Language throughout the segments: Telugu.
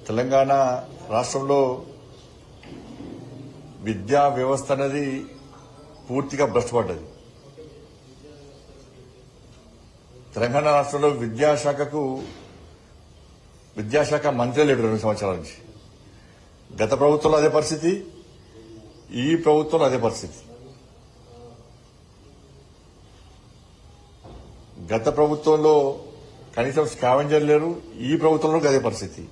తెలంగాణ రాష్ట్రంలో విద్యా వ్యవస్థ అనేది పూర్తిగా భ్రష్టపడ్డది. తెలంగాణ రాష్ట్రంలో విద్యాశాఖ మంత్రి లేడు 2 సంవత్సరాల నుంచి. గత ప్రభుత్వంలో అదే పరిస్థితి, ఈ ప్రభుత్వంలో అదే పరిస్థితి. గత ప్రభుత్వంలో కనీసం స్కావెంజర్ లేరు, ఈ ప్రభుత్వంలో అదే పరిస్థితి.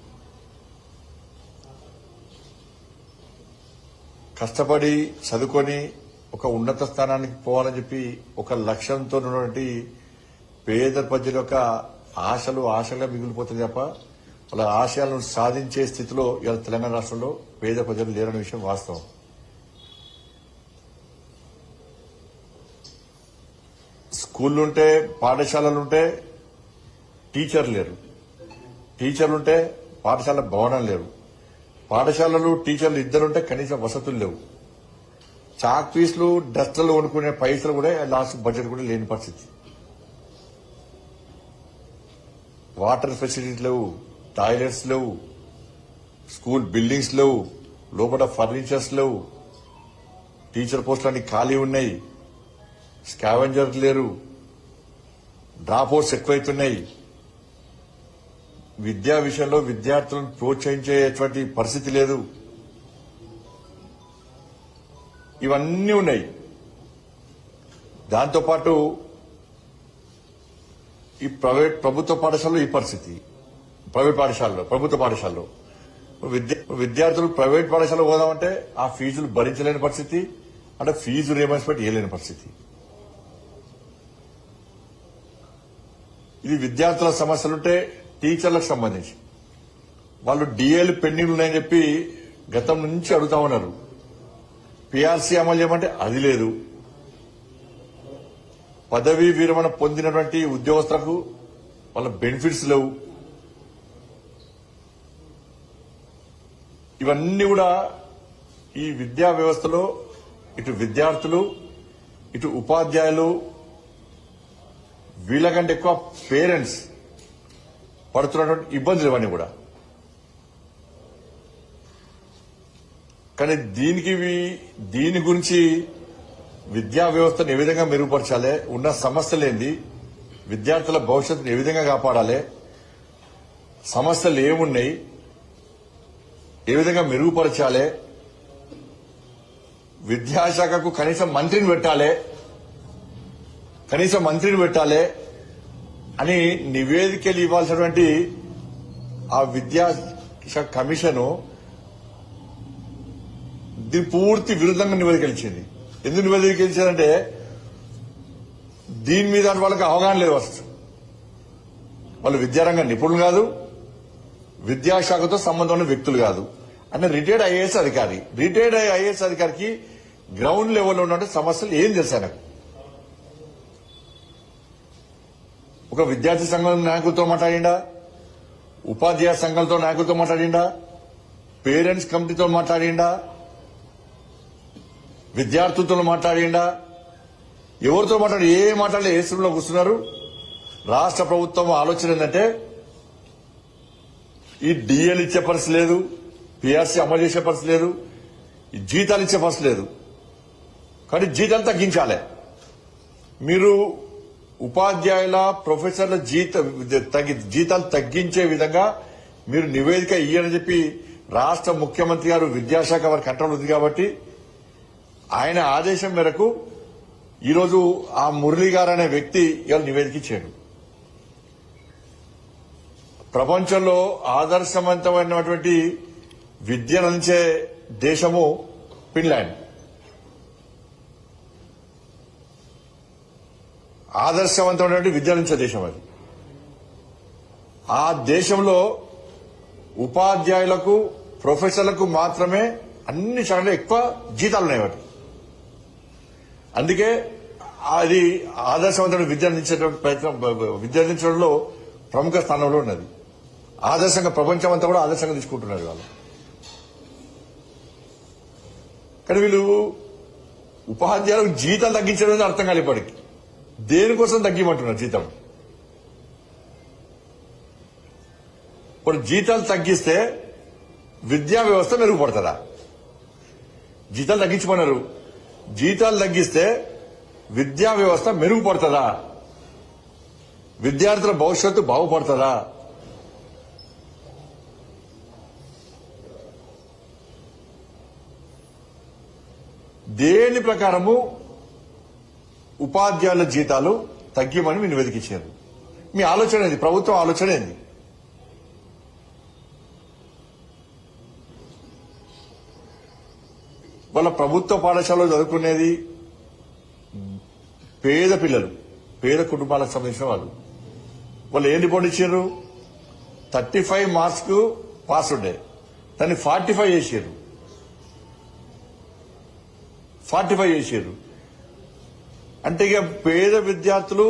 కష్టపడి చదువుకొని ఒక ఉన్నత స్థానానికి పోవాలని చెప్పి ఒక లక్ష్యంతో ఉన్నటువంటి పేద ప్రజల యొక్క ఆశలుగా మిగిలిపోతుంది తప్ప వాళ్ళ ఆశయాలను సాధించే స్థితిలో ఇవాళ తెలంగాణ రాష్ట్రంలో పేద ప్రజలు లేరనే విషయం వాస్తవం. స్కూళ్ళుంటే, పాఠశాలలుంటే టీచర్లు లేరు, టీచర్లుంటే పాఠశాల భవనం లేరు, పాఠశాలలు టీచర్లు ఇద్దరుంటే కనీసం వసతులు లేవు, చాక్ పీసులు డస్టర్లు కొనుక్కునే పైసలు కూడా లాస్ట్ బడ్జెట్ కూడా లేని పరిస్థితి. వాటర్ ఫెసిలిటీస్ లేవు, టాయిలెట్స్ లేవు, స్కూల్ బిల్డింగ్స్ లేవు, లోపల ఫర్నిచర్స్ లేవు, టీచర్ పోస్టులన్నీ ఖాళీ ఉన్నాయి, స్కావెంజర్స్ లేరు, డ్రాప్ అవుట్స్ ఎక్కువైతున్నాయి. విద్యా విషయంలో విద్యార్థులను ప్రోత్సహించేటువంటి పరిస్థితి లేదు. ఇవన్నీ ఉన్నాయి. దాంతోపాటు ఈ ప్రభుత్వ పాఠశాలలో ఈ పరిస్థితి, ప్రభుత్వ పాఠశాలలో విద్యార్థులు ప్రైవేట్ పాఠశాలలో పోదామంటే ఆ ఫీజులు భరించలేని పరిస్థితి, అంటే ఫీజు రియంబర్స్మెంట్ చేయలేని పరిస్థితి. ఇది విద్యార్థుల సమస్యలుంటే టీచర్లకు సంబంధించి వాళ్ళు డిఏలు పెండింగ్ ఉన్నాయని చెప్పి గతం నుంచి అడుగుతా ఉన్నారు. పీఆర్సీ అమలు చేయమంటే అది లేదు. పదవీ విరమణ పొందినటువంటి ఉద్యోగస్తులకు వాళ్ళ బెనిఫిట్స్ లేవు. ఇవన్నీ కూడా ఈ విద్యా వ్యవస్థలో ఇటు విద్యార్థులు, ఇటు ఉపాధ్యాయులు, వీళ్ళకంటే ఎక్కువ పేరెంట్స్ పడుతున్నటువంటి ఇబ్బందులు ఇవన్నీ కూడా. కానీ దీని గురించి విద్యా వ్యవస్థను ఏ విధంగా మెరుగుపరచాలి, ఉన్న సమస్యలేంది, విద్యార్థుల భవిష్యత్తును ఏ విధంగా కాపాడాలి, సమస్యలు ఏమున్నాయి, ఏ విధంగా మెరుగుపరచాలి, విద్యాశాఖకు కనీసం మంత్రిని పెట్టాలి అని నివేదికలు ఇవ్వాల్సినటువంటి ఆ విద్యాశాఖ కమిషను దీని పూర్తి విరుద్ధంగా నివేదికలు ఇచ్చింది. ఎందుకు నివేదికలు ఇచ్చారంటే దీని మీద వాళ్ళకి అవగాహన లేదు. అసలు వాళ్ళు విద్యారంగ నిపుణులు కాదు, విద్యాశాఖతో సంబంధం ఉన్న వ్యక్తులు కాదు. అంటే రిటైర్డ్ ఐఏఎస్ అధికారికి గ్రౌండ్ లెవెల్లో ఉన్న సమస్యలు ఏం తెలుసా నాకు? ఒక విద్యార్థి సంఘం నాయకులతో మాట్లాడిండా, ఉపాధ్యాయ సంఘాలతో నాయకులతో మాట్లాడిండా, పేరెంట్స్ కమిటీతో మాట్లాడిండా, విద్యార్థులతో మాట్లాడిండా, ఎవరితో మాట్లాడి ఏ మాట్లాడలే ఏ స్థితిలో కూర్చున్నారు. రాష్ట్ర ప్రభుత్వం ఆలోచన ఏంటంటే ఈ డిఏలు ఇచ్చే పరిస్థితి లేదు, పీఆర్సీ అమలు చేసే పరిస్థితి లేదు, ఈ జీతాలు ఇచ్చే పరిస్థితి లేదు. కానీ జీతాలు తగ్గించాలి. మీరు ఉపాధ్యాయుల, ప్రొఫెసర్ల జీతాలు తగ్గించే విధంగా మీరు నివేదిక ఇయ్యని చెప్పి రాష్ట్ర ముఖ్యమంత్రి గారు విద్యాశాఖ వారి కంట్రోల్ ఉంది కాబట్టి ఆయన ఆదేశం మేరకు ఈరోజు ఆ మురళీ గారు అనే వ్యక్తి ఇవాళ నివేదిక ఇచ్చాడు. ప్రపంచంలో ఆదర్శవంతమైనటువంటి విద్యను అందించే దేశము ఫిన్లాండ్. ఆదర్శవంతమైనటువంటి విద్యనించే దేశం అది. ఆ దేశంలో ఉపాధ్యాయులకు, ప్రొఫెసర్లకు మాత్రమే అన్ని శాఖల్లో ఎక్కువ జీతాలు ఉన్నాయి వాటి. అందుకే అది ఆదర్శవంతమైన విద్య అందించడంలో ప్రముఖ స్థానంలో ఉన్నది. ఆదర్శంగా ప్రపంచం అంతా కూడా ఆదర్శంగా తీసుకుంటున్నారు వాళ్ళు. కానీ వీళ్ళు ఉపాధ్యాయులకు జీతాలు తగ్గించడం అర్థం కాదు. ఇప్పటికి దేనికోసం తగ్గిమంటున్నారు జీతం? ఇప్పుడు జీతాలు తగ్గిస్తే విద్యా వ్యవస్థ మెరుగుపడుతుందా? జీతాలు తగ్గించమన్నారు. జీతాలు తగ్గిస్తే విద్యా వ్యవస్థ మెరుగుపడుతుందా? విద్యార్థుల భవిష్యత్తు బాగుపడుతుందా? దేని ప్రకారము ఉపాధ్యాయుల జీతాలు తగ్గిమని మీరు నివేదించారు? మీ ఆలోచన ఏంది? ప్రభుత్వం ఆలోచన ఏంది? వాళ్ళ ప్రభుత్వ పాఠశాలలో చదువుకునేది పేద పిల్లలు, పేద కుటుంబాలకు సంబంధించిన వాళ్ళు ఏం రిపోర్ట్ ఇచ్చారు? 35 మార్క్స్ కు పాస్ ఉండే దాన్ని 45 చేశారు. 45 చేశారు అంటే ఇక పేద విద్యార్థులు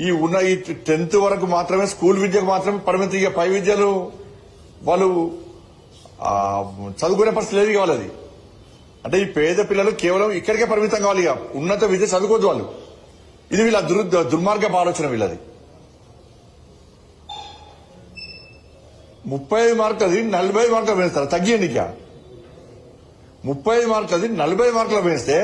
ఈ ఉన్న ఈ 10th వరకు మాత్రమే స్కూల్ విద్యకు మాత్రమే పరిమితి. ఇక పై విద్యలు వాళ్ళు చదువుకునే పరిస్థితి లేదు కావాలి. అది అంటే ఈ పేద పిల్లలు కేవలం ఇక్కడికే పరిమితం కావాలి. ఇక ఉన్నత విద్య చదువుకోవద్దు వాళ్ళు. ఇది వీళ్ళ దుర్మార్గపు ఆలోచన వీళ్ళది. 35 మార్కులు అది 45 మార్కులు వేస్తారు. తగ్గియండి. ఇక 35 మార్కులు అది 45 మార్కులు వేస్తే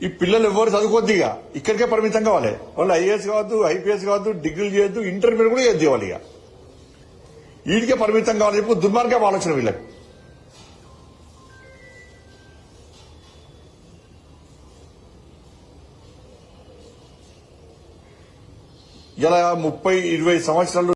ఈ పిల్లలు ఎవరు చదువుకోవద్దు. ఇక ఇక్కడికే పరిమితం కావాలి. వాళ్ళు ఐఏఎస్ కావద్దు, ఐపీఎస్ కావద్దు, డిగ్రీలు చేయొద్దు, ఇంటర్మీడియట్ కూడా చేయొద్దు. వాళ్ళు ఇక వీటికే పరిమితం కావాలని చెప్పి దుర్మార్గపు ఆలోచన వీళ్ళకి. ఇలా 30-20 సంవత్సరాలు